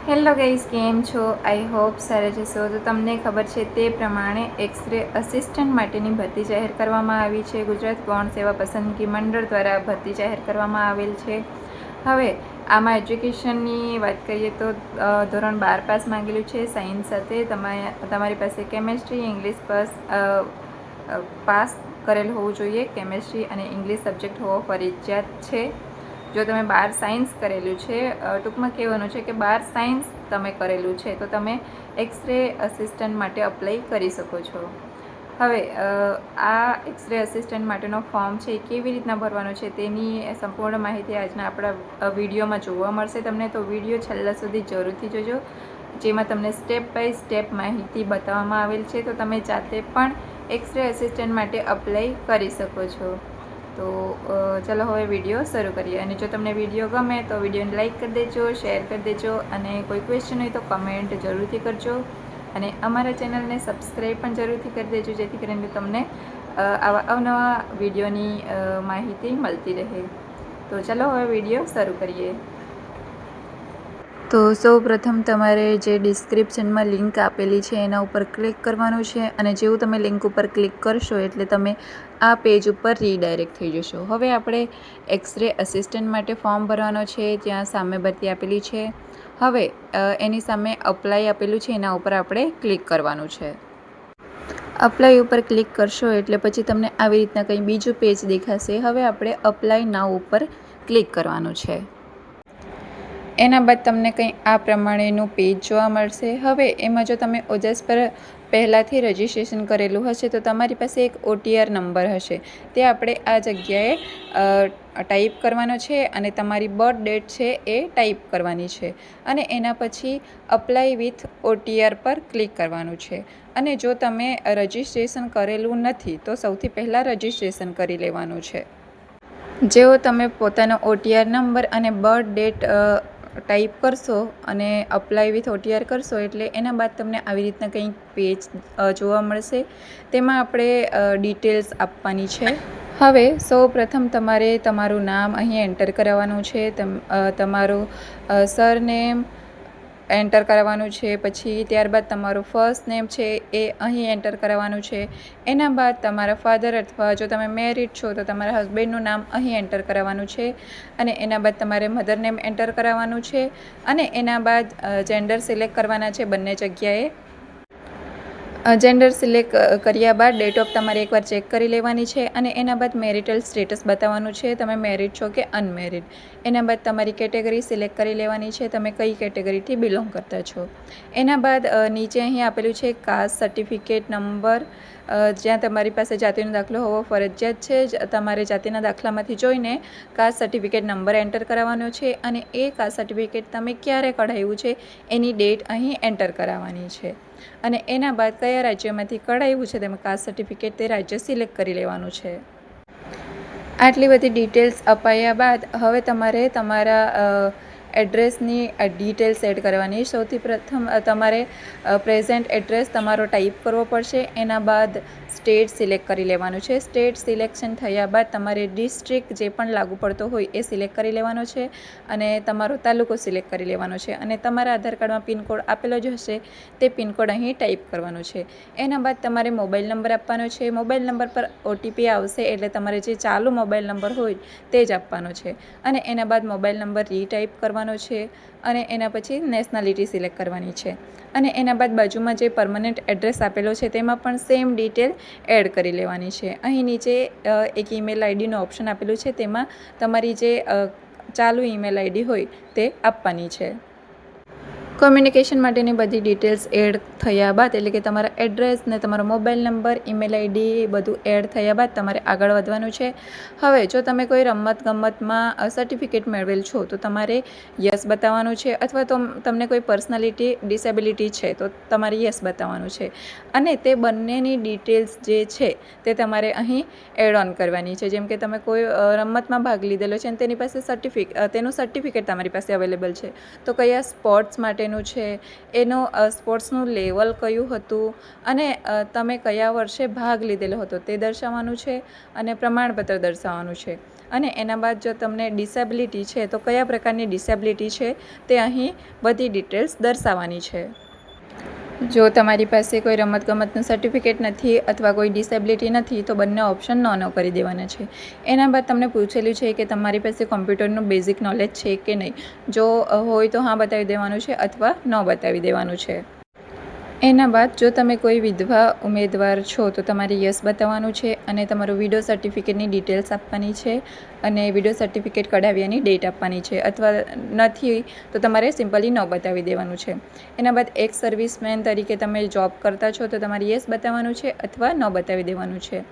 Hello guys, કેમ છો? I hope સારા જશો. તો તમને ખબર છે તે પ્રમાણે એક્સરે અસિસ્ટન્ટ માટેની ભરતી જાહેર કરવામાં આવી છે. ગુજરાત ગૌણ સેવા પસંદગી મંડળ દ્વારા ભરતી જાહેર કરવામાં આવેલ છે. હવે આમાં એજ્યુકેશનની વાત કરીએ તો ધોરણ 12 પાસ માંગેલું છે. સાયન્સ સાથે તમારી પાસે કેમેસ્ટ્રી ઇંગ્લિશ પાસ કરેલ હોવું જોઈએ. કેમેસ્ટ્રી અને ઇંગ્લિશ સબ્જેક્ટ હોવો ફરજિયાત છે. જો તમે 12 સાયન્સ કરેલું છે, ટૂંકમાં કહેવાનું છે કે 12 સાયન્સ તમે કરેલું છે, તો તમે એક્સરે અસિસ્ટન્ટ માટે અપ્લાય કરી શકો છો. હવે આ એક્સરે અસિસ્ટન્ટ માટેનો ફોર્મ છે એ કેવી રીતના ભરવાનો છે તેની સંપૂર્ણ માહિતી આજના આપણા વિડીયોમાં જોવા મળશે તમને. તો વિડીયો છેલ્લા સુધી જરૂરથી જોજો, જેમાં તમને સ્ટેપ બાય સ્ટેપ માહિતી બતાવવામાં આવેલ છે. તો તમે જાતે પણ એક્સરે અસિસ્ટન્ટ માટે અપ્લાય કરી શકો છો. તો ચાલો હવે વિડીયો શરૂ કરીએ. અને જો તમને વિડીયો ગમે તો વિડીયોને લાઇક કરી દેજો, શેર કરી દેજો, અને કોઈ ક્વેશ્ચન હોય તો કમેન્ટ જરૂરથી કરજો. અને અમારા ચેનલને સબસ્ક્રાઈબ પણ જરૂરથી કરી દેજો, જેથી કરીને તમને આવા અવનવા વિડીયોની માહિતી મળતી રહે. તો ચાલો હવે વિડીયો શરૂ કરીએ. તો સૌ પ્રથમ તમારે જે ડિસ્ક્રિપ્શનમાં લિંક આપેલી છે એના ઉપર ક્લિક કરવાનું છે. અને જેવું તમે લિંક ઉપર ક્લિક કરશો એટલે તમે આ પેજ ઉપર રીડાયરેક્ટ થઈ જશો. હવે આપણે એક્સરે અસિસ્ટન્ટ માટે ફોર્મ ભરવાનો છે. ત્યાં સામે ભરતી આપેલી છે. હવે એની સામે અપ્લાય આપેલું છે, એના ઉપર આપણે ક્લિક કરવાનું છે. અપ્લાય ઉપર ક્લિક કરશો એટલે પછી તમને આવી રીતના કંઈ બીજું પેજ દેખાશે. હવે આપણે અપ્લાય નાઉ ઉપર ક્લિક કરવાનું છે. એના બાદ તમને કંઈ આ પ્રમાણેનું પેજ જોવા મળશે. હવે એમાં જો તમે ઓજસ પર પહેલાંથી રજિસ્ટ્રેશન કરેલું હશે તો તમારી પાસે એક OTR નંબર હશે. તે આપણે આ જગ્યાએ ટાઈપ કરવાનો છે અને તમારી બર્થ ડેટ છે એ ટાઈપ કરવાની છે. અને એના પછી અપ્લાય વિથ OTR પર ક્લિક કરવાનું છે. અને જો તમે રજિસ્ટ્રેશન કરેલું નથી તો સૌથી પહેલાં રજિસ્ટ્રેશન કરી લેવાનું છે. જેવો તમે પોતાનો OTR નંબર અને બર્થ ડેટ ટાઈપ કરશો અને અપ્લાય વિથ OTR કરશો એટલે એના બાદ તમને આવી રીતના કંઈક પેજ જોવા મળશે. તેમાં આપણે ડિટેલ્સ આપવાની છે. હવે સૌ પ્રથમ તમારે તમારું નામ અહીં એન્ટર કરાવવાનું છે. તમારું સરનેમ એન્ટર કરાવવાનું છે. પછી ત્યારબાદ તમારું ફર્સ્ટ નેમ છે એ અહીં એન્ટર કરાવવાનું છે. એના બાદ તમારા ફાધર અથવા જો તમે મેરિડ છો તો તમારા હસબન્ડનું નામ અહીં એન્ટર કરાવવાનું છે. અને એના બાદ તમારે મધર નેમ એન્ટર કરાવવાનું છે. અને એના બાદ જેન્ડર સિલેક્ટ કરવાના છે બંને જગ્યાએ. જેન્ડર સિલેક્ટ કર્યા બાદ ડેટ ઓફ તમારે એકવાર ચેક કરી લેવાની છે. અને એના બાદ મેરિટલ સ્ટેટસ બતાવવાનું છે, તમે મેરિડ છો કે અનમેરિડ. એના બાદ તમારી કેટેગરી સિલેક્ટ કરી લેવાની છે, તમે કઈ કેટેગરીથી બિલોંગ કરતા છો. એના બાદ નીચે અહીં આપેલું છે કાસ્ટ સર્ટિફિકેટ નંબર, જ્યાં તમારી પાસે જાતિનો દાખલો હોવો ફરજિયાત છે. તમારે જાતિના દાખલામાંથી જોઈને કાસ્ટ સર્ટિફિકેટ નંબર એન્ટર કરાવવાનો છે. અને એ કાસ્ટ સર્ટિફિકેટ તમે ક્યારે કઢાવ્યું છે એની ડેટ અહીં એન્ટર કરાવવાની છે. અને એના બાદ કયા રાજ્યમાંથી કઢાવ્યું છે તેમાં કાસ્ટ સર્ટિફિકેટ તે રાજ્ય સિલેક્ટ કરી લેવાનું છે. આટલી બધી ડિટેલ્સ અપાયા બાદ હવે તમારે તમારા એડ્રેસની ડિટેલ્સ એડ કરવાની. સૌથી પ્રથમ તમારે પ્રેઝન્ટ એડ્રેસ તમારો ટાઈપ કરવો પડશે. એના બાદ સ્ટેટ સિલેક્ટ કરી લેવાનું છે. સ્ટેટ સિલેક્શન થયા બાદ તમારે ડિસ્ટ્રિક્ટ જે પણ લાગુ પડતો હોય એ સિલેક્ટ કરી લેવાનો છે. અને તમારો તાલુકો સિલેક્ટ કરી લેવાનો છે. અને તમારા આધાર કાર્ડમાં પિનકોડ આપેલો જ હશે તે પિનકોડ અહીં ટાઈપ કરવાનો છે. એના બાદ તમારે મોબાઈલ નંબર આપવાનો છે. મોબાઈલ નંબર પર OTP આવશે એટલે તમારે જે ચાલુ મોબાઈલ નંબર હોય તે જ આપવાનો છે. અને એના બાદ મોબાઈલ નંબર રીટાઈપ કરવાનો છે. અને એના પછી નેશનાલિટી સિલેક્ટ કરવાની છે. અને એના બાદ બાજુમાં જે પરમનન્ટ એડ્રેસ આપેલો છે તેમાં પણ સેમ ડિટેલ એડ કરી લેવાની છે. અહીં નીચે એક ઈમેલ આઈડીનું ઓપ્શન આપેલું છે, તેમાં તમારી જે ચાલુ ઈમેલ આઈડી હોય તે આપવાની છે. કોમ્યુનિકેશન માટેની બધી ડિટેલ્સ એડ થયા બાદ એટલે કે તમારા એડ્રેસ ને તમારો મોબાઈલ નંબર, ઈમેલ આઈડી બધું એડ થયા બાદ તમારે આગળ વધવાનું છે. હવે જો તમે કોઈ રમતગમતમાં સર્ટિફિકેટ મેળવેલ છો તો તમારે યસ બતાવવાનું છે. અથવા તો તમને કોઈ પર્સનાલિટી ડિસેબિલિટી છે તો તમારે યસ બતાવવાનું છે. અને તે બંનેની ડિટેલ્સ જે છે તે તમારે અહીં એડ ઓન કરવાની છે. જેમ કે તમે કોઈ રમતમાં ભાગ લીધેલો છે અને તેની પાસે તેનું સર્ટિફિકેટ તમારી પાસે અવેલેબલ છે, તો કયા સ્પોર્ટ્સ માટેનું છે, એનો સ્પોર્ટ્સનું લેવલ કયું હતું, અને તમે કયા વર્ષે ભાગ લીધેલો હતો તે દર્શાવવાનું છે. અને પ્રમાણપત્ર દર્શાવવાનું છે. અને એના બાદ જો તમને ડિસેબિલિટી છે તો કયા પ્રકારની ડિસેબિલિટી છે તે અહીં બધી ડિટેલ્સ દર્શાવવાની છે. જો તમારી પાસે કોઈ રમતગમતનું સર્ટિફિકેટ નથી અથવા કોઈ ડિસેબિલિટી નથી તો બંને ઓપ્શન નો કરી દેવાના છે. એના બાદ તમને પૂછેલું છે કે તમારી પાસે કોમ્પ્યુટરનું બેઝિક નોલેજ છે કે નહીં. જો હોય તો હા બતાવી દેવાનું છે અથવા ન બતાવી દેવાનું છે. એના બાદ જો તમે કોઈ વિધવા ઉમેદવાર છો તો તમારે યસ બતાવવાનું છે અને તમારું વિડો સર્ટિફિકેટની ડિટેલ્સ આપવાની છે અને વિડો સર્ટિફિકેટ કઢાવ્યાની ડેટ આપવાની છે અથવા નથી તો તમારે સિમ્પલી ન બતાવી દેવાનું છે. એના બાદ એક સર્વિસમેન તરીકે તમે જોબ કરતા છો તો તમારે યસ બતાવવાનું છે અથવા ન બતાવી દેવાનું છે.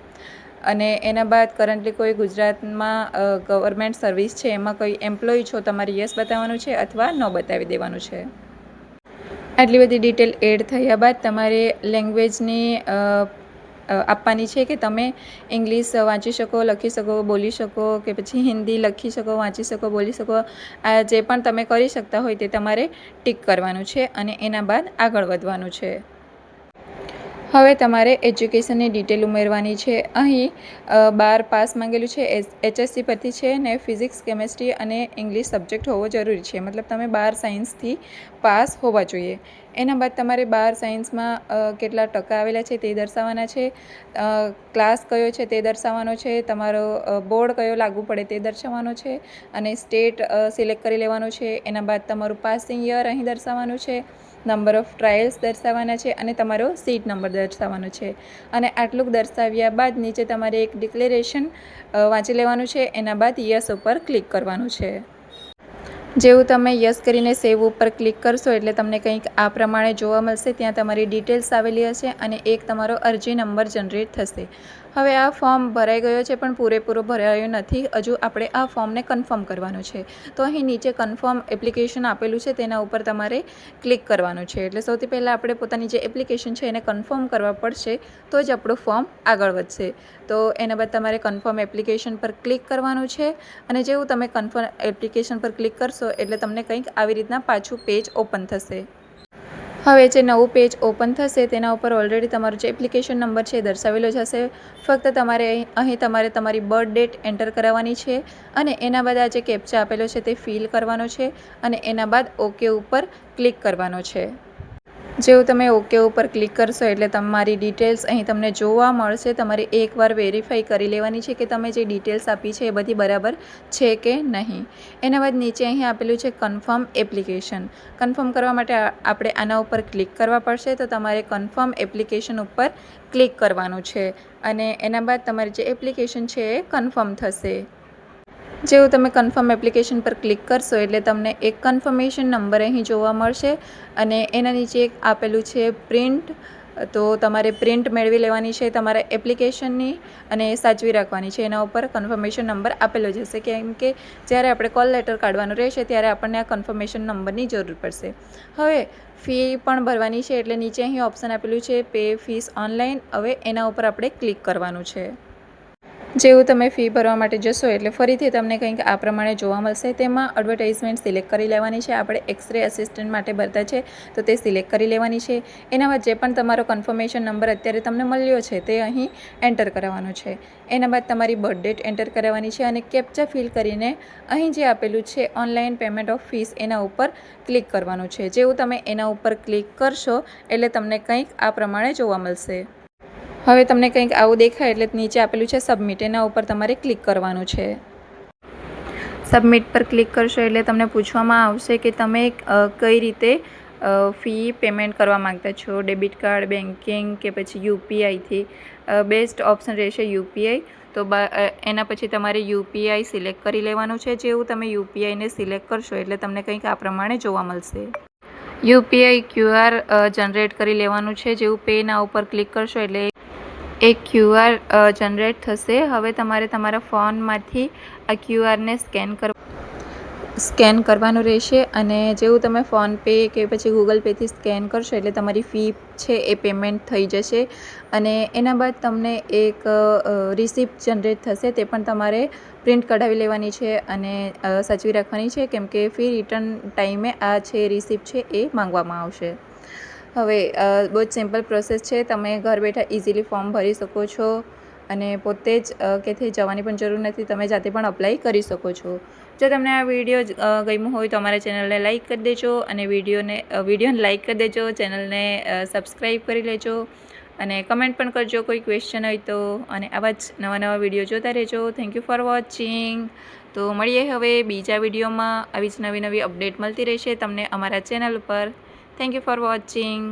અને એના બાદ કરન્ટલી કોઈ ગુજરાતમાં ગવર્મેન્ટ સર્વિસ છે એમાં કોઈ એમ્પ્લોય છો તમારે યસ બતાવવાનું છે અથવા ન બતાવી દેવાનું છે. આટલી બધી ડિટેલ એડ થયા બાદ તમારે લેંગ્વેજની આપવાની છે કે તમે ઇંગ્લિશ વાંચી શકો, લખી શકો, બોલી શકો કે પછી હિન્દી લખી શકો, વાંચી શકો, બોલી શકો. આ જે પણ તમે કરી શકતા હોય તે તમારે ટિક કરવાનું છે અને એના બાદ આગળ વધવાનું છે. હવે તમારે એજ્યુકેશનની ડિટેલ ઉમેરવાની છે. અહીં 12 પાસ માંગેલું છે, HSC પરથી છે ને ફિઝિક્સ, કેમેસ્ટ્રી અને ઇંગ્લિશ સબ્જેક્ટ હોવો જરૂરી છે. મતલબ તમે 12 સાયન્સથી પાસ હોવા જોઈએ. એના બાદ તમારે 12 સાયન્સમાં કેટલા ટકા આવેલા છે તે દર્શાવવાના છે. ક્લાસ કયો છે તે દર્શાવવાનો છે. તમારો બોર્ડ કયો લાગુ પડે તે દર્શાવવાનો છે અને સ્ટેટ સિલેક્ટ કરી લેવાનો છે. એના બાદ તમારું પાસિંગ યર અહીં દર્શાવવાનું છે. નંબર ઓફ ટ્રાયલ્સ દર્શાવવાના છે અને તમારો સીટ નંબર દર્શાવવાનો છે. અને આટલું દર્શાવ્યા બાદ નીચે તમારે એક ડિક્લેરેશન વાંચી લેવાનું છે. એના બાદ યસ ઉપર ક્લિક કરવાનું છે. જેવું તમે યસ કરીને સેવ ઉપર ક્લિક કરશો એટલે તમને કંઈક આ પ્રમાણે જોવા મળશે. ત્યાં તમારી ડિટેલ્સ આવેલી હશે અને એક તમારો અરજી નંબર જનરેટ થશે. હવે આ ફોર્મ ભરાઈ ગયો છે પણ પૂરેપૂરો ભરાયો નથી. હજુ આપણે આ ફોર્મને કન્ફર્મ કરવાનું છે. તો અહીં નીચે કન્ફર્મ એપ્લિકેશન આપેલું છે તેના ઉપર તમારે ક્લિક કરવાનું છે. એટલે સૌથી પહેલાં આપણે પોતાની જે એપ્લિકેશન છે એને કન્ફર્મ કરવા પડશે તો જ આપણું ફોર્મ આગળ વધશે. તો એના બાદ તમારે કન્ફર્મ એપ્લિકેશન પર ક્લિક કરવાનું છે અને જેવું તમે કન્ફર્મ એપ્લિકેશન પર ક્લિક કરશો એટલે તમને કંઈક આવી રીતના પાછું પેજ ઓપન થશે. હવે જે નવું પેજ ઓપન થશે તેના ઉપર ઓલરેડી તમારો જે એપ્લિકેશન નંબર છે એ દર્શાવેલો જ હશે. ફક્ત તમારે અહીં તમારી બર્થ ડેટ એન્ટર કરાવવાની છે અને એના બાદ આ જે કેપ્ચા આપેલો છે તે ફિલ કરવાનો છે અને એના બાદ ઓકે ઉપર ક્લિક કરવાનો છે. જેવું તમે ઓકે ઉપર ક્લિક કરશો એટલે તમારી ડિટેલ્સ અહીં તમને જોવા મળશે. તમારે એકવાર વેરીફાઈ કરી લેવાની છે કે તમે જે ડિટેલ્સ આપી છે એ બધી બરાબર છે કે નહીં. એના બાદ નીચે અહીં આપેલું છે કન્ફર્મ એપ્લિકેશન. કન્ફર્મ કરવા માટે આપણે આના ઉપર ક્લિક કરવા પડશે. તો તમારે કન્ફર્મ એપ્લિકેશન ઉપર ક્લિક કરવાનું છે અને એના બાદ તમારી જે એપ્લિકેશન છે એ કન્ફર્મ થશે. જેવું તમે કન્ફર્મ એપ્લિકેશન પર ક્લિક કરશો એટલે તમને એક કન્ફર્મેશન નંબર અહીં જોવા મળશે અને એના નીચે એક આપેલું છે પ્રિન્ટ. તો તમારે પ્રિન્ટ મેળવી લેવાની છે તમારા એપ્લિકેશનની અને સાચવી રાખવાની છે. એના ઉપર કન્ફર્મેશન નંબર આપેલો જ હશે કેમ કે જ્યારે આપણે કોલ લેટર કાઢવાનું રહેશે ત્યારે આપણને આ કન્ફર્મેશન નંબરની જરૂર પડશે. હવે ફી પણ ભરવાની છે એટલે નીચે અહીં ઓપ્શન આપેલું છે પે ફીસ ઓનલાઈન. હવે એના ઉપર આપણે ક્લિક કરવાનું છે. જેવું તમે ફી ભરવા માટે જશો એટલે ફરીથી તમને કંઈક આ પ્રમાણે જોવા મળશે. તેમાં એડવર્ટાઇઝમેન્ટ સિલેક્ટ કરી લેવાની છે. આપણે એક્સરે અસિસ્ટન્ટ માટે ભરતા છે તો તે સિલેક્ટ કરી લેવાની છે. એના બાદ જે પણ તમારો કન્ફર્મેશન નંબર અત્યારે તમને મળ્યો છે તે અહીં એન્ટર કરાવવાનો છે. એના બાદ તમારી બર્થ ડેટ એન્ટર કરાવવાની છે અને કેપ્ચા ફિલ કરીને અહીં જે આપેલું છે ઓનલાઈન પેમેન્ટ ઓફ ફીસ એના ઉપર ક્લિક કરવાનું છે. જેવું તમે એના ઉપર ક્લિક કરશો એટલે તમને કંઈક આ પ્રમાણે જોવા મળશે. હવે તમને કંઈક આવું દેખાય એટલે નીચે આપેલું છે સબમિટ. એના ઉપર તમારે ક્લિક કરવાનું છે. સબમિટ પર ક્લિક કરશો એટલે તમને પૂછવામાં આવશે કે તમે કઈ રીતે ફી પેમેન્ટ કરવા માગતા છો. ડેબિટ કાર્ડ, બેન્કિંગ કે પછી યુપીઆઈથી. બેસ્ટ ઓપ્શન રહેશે યુપીઆઈ. તો એના પછી તમારે યુપીઆઈ સિલેક્ટ કરી લેવાનું છે. જેવું તમે યુપીઆઈને સિલેક્ટ કરશો એટલે તમને કંઈક આ પ્રમાણે જોવા મળશે. યુપીઆઈ QR જનરેટ કરી લેવાનું છે. જેવું પેના ઉપર ક્લિક કરશો એટલે એક QR જનરેટ થશે. હવે તમારે તમારા ફોનમાંથી આ QRને સ્કેન કરવાનું રહેશે અને જેવું તમે ફોનપે કે પછી ગૂગલ પેથી સ્કેન કરશો એટલે તમારી ફી છે એ પેમેન્ટ થઈ જશે અને એના બાદ તમને એક રિસિપ્ટ જનરેટ થશે. તે પણ તમારે પ્રિન્ટ કઢાવી લેવાની છે અને સાચવી રાખવાની છે કેમ કે ફી રિટર્ન ટાઈમે આ છે રિસિપ્ટ છે એ માંગવામાં આવશે. હવે બહુ જ સિમ્પલ પ્રોસેસ છે. તમે ઘર બેઠા ઇઝીલી ફોર્મ ભરી શકો છો અને પોતે જ ક્યાંથી જવાની પણ જરૂર નથી, તમે જાતે પણ અપ્લાય કરી શકો છો. જો તમને આ વિડીયો ગમ્યો હોય તો અમારા ચેનલને લાઇક કરી દેજો અને વિડીયોને લાઇક કરી દેજો, ચેનલને સબસ્ક્રાઈબ કરી લેજો અને કમેન્ટ પણ કરજો કોઈ ક્વેશ્ચન હોય તો. અને આવા જ નવા વિડીયો જોતા રહેજો. Thank you for watching. તો મળીએ હવે બીજા વિડીયોમાં. આવી જ નવી અપડેટ મળતી રહેશે તમને અમારા ચેનલ ઉપર. Thank you for watching.